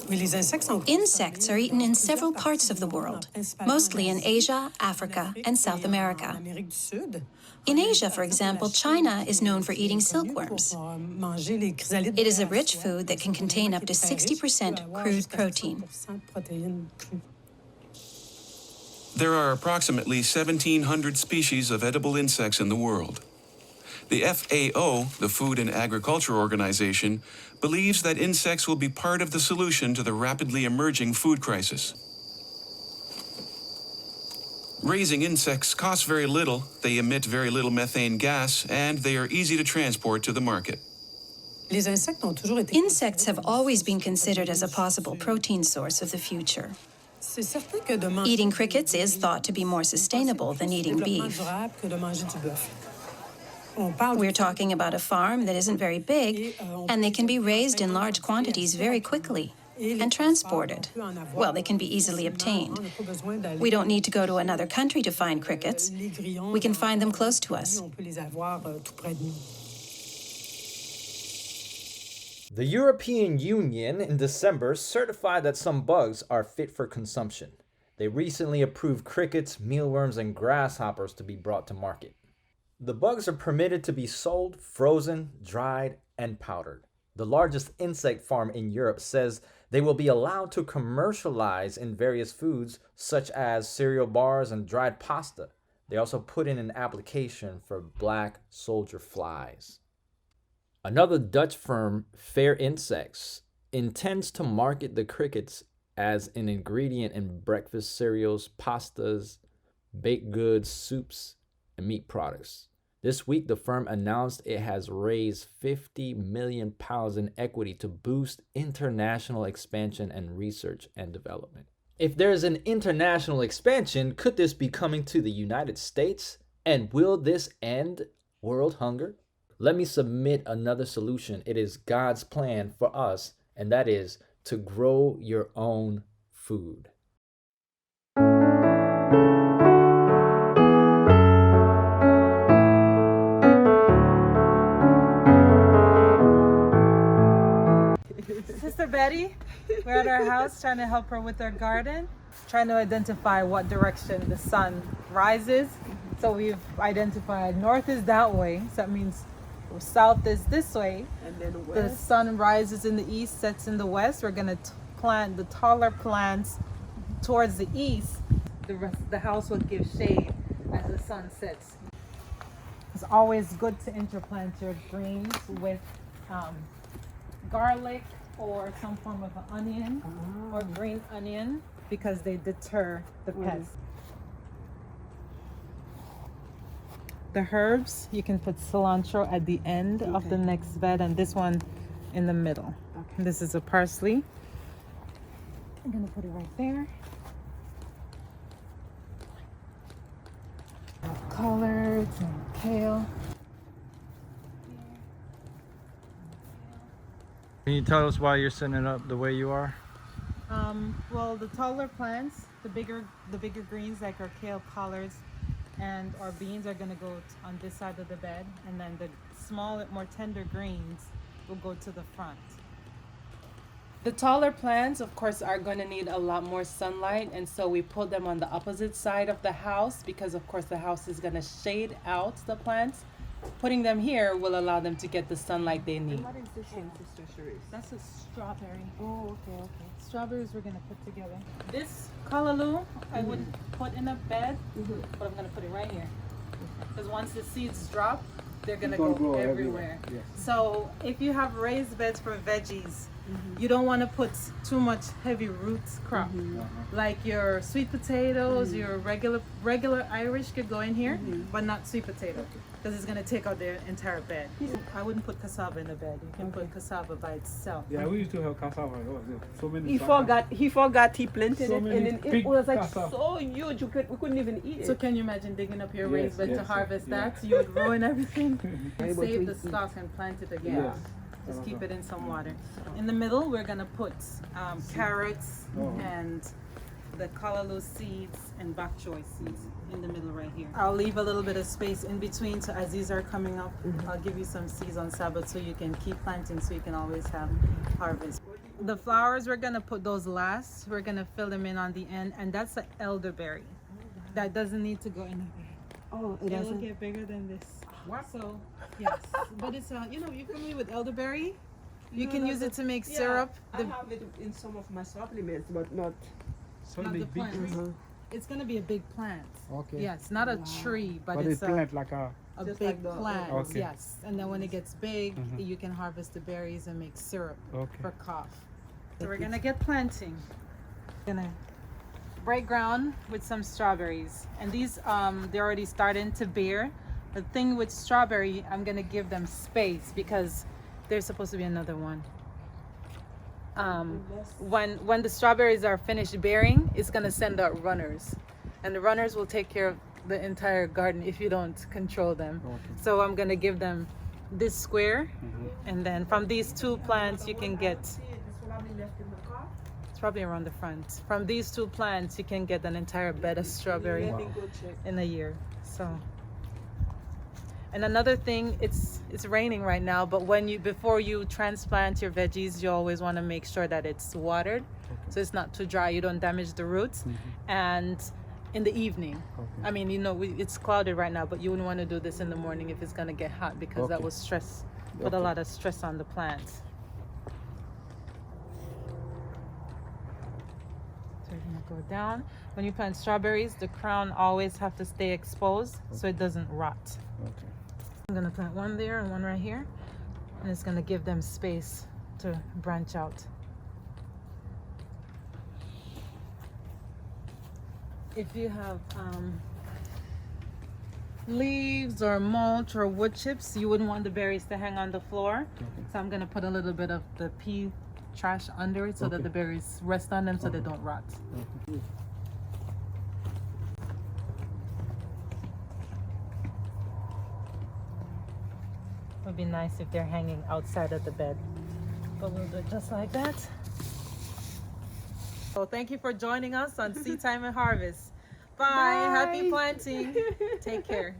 Insects are eaten in several parts of the world, mostly in Asia, Africa, and South America. In Asia, for example, China is known for eating silkworms. It is a rich food that can contain up to 60% crude protein. There are approximately 1,700 species of edible insects in the world. The FAO, the Food and Agriculture Organization, believes that insects will be part of the solution to the rapidly emerging food crisis. Raising insects costs very little, they emit very little methane gas, and they are easy to transport to the market. Insects have always been considered as a possible protein source of the future. Eating crickets is thought to be more sustainable than eating beef. We're talking about a farm that isn't very big, and they can be raised in large quantities very quickly and transported. Well, they can be easily obtained. We don't need to go to another country to find crickets. We can find them close to us. The European Union in December certified that some bugs are fit for consumption. They recently approved crickets, mealworms, and grasshoppers to be brought to market. The bugs are permitted to be sold, frozen, dried, and powdered. The largest insect farm in Europe says they will be allowed to commercialize in various foods such as cereal bars and dried pasta. They also put in an application for black soldier flies. Another Dutch firm, Fair Insects, intends to market the crickets as an ingredient in breakfast cereals, pastas, baked goods, soups, and meat products. This week, the firm announced it has raised £50 million in equity to boost international expansion and research and development. If there is an international expansion, could this be coming to the United States? And will this end world hunger? Let me submit another solution. It is God's plan for us, and that is to grow your own food. Sister Betty, we're at our house trying to help her with her garden, trying to identify what direction the sun rises. So we've identified north is that way, so that means south is this way, and then west. The sun rises in the east, sets in the west. We're going to plant the taller plants towards the east. The house will give shade as the sun sets. It's always good to interplant your greens with garlic or some form of an onion or green onion because they deter the pests. The herbs, you can put cilantro at the end of the next bed and this one in the middle. This is a parsley. I'm gonna put it right there. Collards and kale. Can you tell us why you're setting it up the way you are? Well, the taller plants, the bigger greens like our kale, collards, and our beans are going to go on this side of the bed, and then the small, more tender greens will go to the front. The taller plants, of course, are going to need a lot more sunlight, and so we put them on the opposite side of the house because, of course, the house is going to shade out the plants. Putting them here will allow them to get the sunlight they need. What is this one, Sister Cherise? That's a strawberry. Oh, okay. Strawberries we're going to put together. This callaloo I wouldn't put in a bed, but I'm going to put it right here. Because once the seeds drop, they're going to go everywhere. Yes. So if you have raised beds for veggies, you don't want to put too much heavy roots crop. Like your sweet potatoes, your regular Irish could go in here, but not sweet potato. Because it's going to take out the entire bed. I wouldn't put cassava in the bed. You can put cassava by itself. Yeah, we used to have cassava. So many. He forgot he planted So it, many and then big it was like cassava. so huge we couldn't even eat it. So can you imagine digging up your raised bed to yes, harvest yeah. that? You would ruin everything. Able Save to the eat. stock and plant it again. Yes. Just keep it in some water. In the middle, we're gonna put carrots and the callaloo seeds and bok choy seeds in the middle right here. I'll leave a little bit of space in between, so as these are coming up, I'll give you some seeds on Sabbath so you can keep planting, so you can always have harvest. The flowers, we're gonna put those last. We're gonna fill them in on the end, and that's an elderberry. That doesn't need to go in there. Oh, it It'll doesn't. get bigger than this. So, yes. But it's, you know, you're familiar with elderberry? You can use it to make syrup. I have it in some of my supplements, but not. So Not they the big plant. tree? It's gonna be a big plant. Okay. Yes, not a tree, but, But it's it plant like a. a Just big like the- plant. Okay. Yes, and then when it gets big, you can harvest the berries and make syrup Okay. for cough. So we're gonna get planting. Gonna break ground with some strawberries, and these they're already starting to bear. The thing with strawberry, I'm gonna give them space because there's supposed to be another one. When the strawberries are finished bearing, it's gonna send out runners, and the runners will take care of the entire garden if you don't control them. Okay. So I'm gonna give them this square, and then from these two plants you can get. It's probably around the front. From these two plants you can get an entire bed of strawberry in a year. So. And another thing, it's raining right now, but before you transplant your veggies, you always want to make sure that it's watered, so it's not too dry. You don't damage the roots. And in the evening, I mean, you know, it's clouded right now, but you wouldn't want to do this in the morning if it's gonna get hot, because that will put a lot of stress on the plants. So you're gonna go down. When you plant strawberries, the crown always have to stay exposed so it doesn't rot. Okay. I'm gonna plant one there and one right here, and it's gonna give them space to branch out. If you have leaves or mulch or wood chips, you wouldn't want the berries to hang on the floor. So I'm gonna put a little bit of the pea trash under it so that the berries rest on them so they don't rot. It would be nice if they're hanging outside of the bed, but we'll do it just like that. So thank you for joining us on Seed Time and Harvest. Bye. Happy planting. Take care.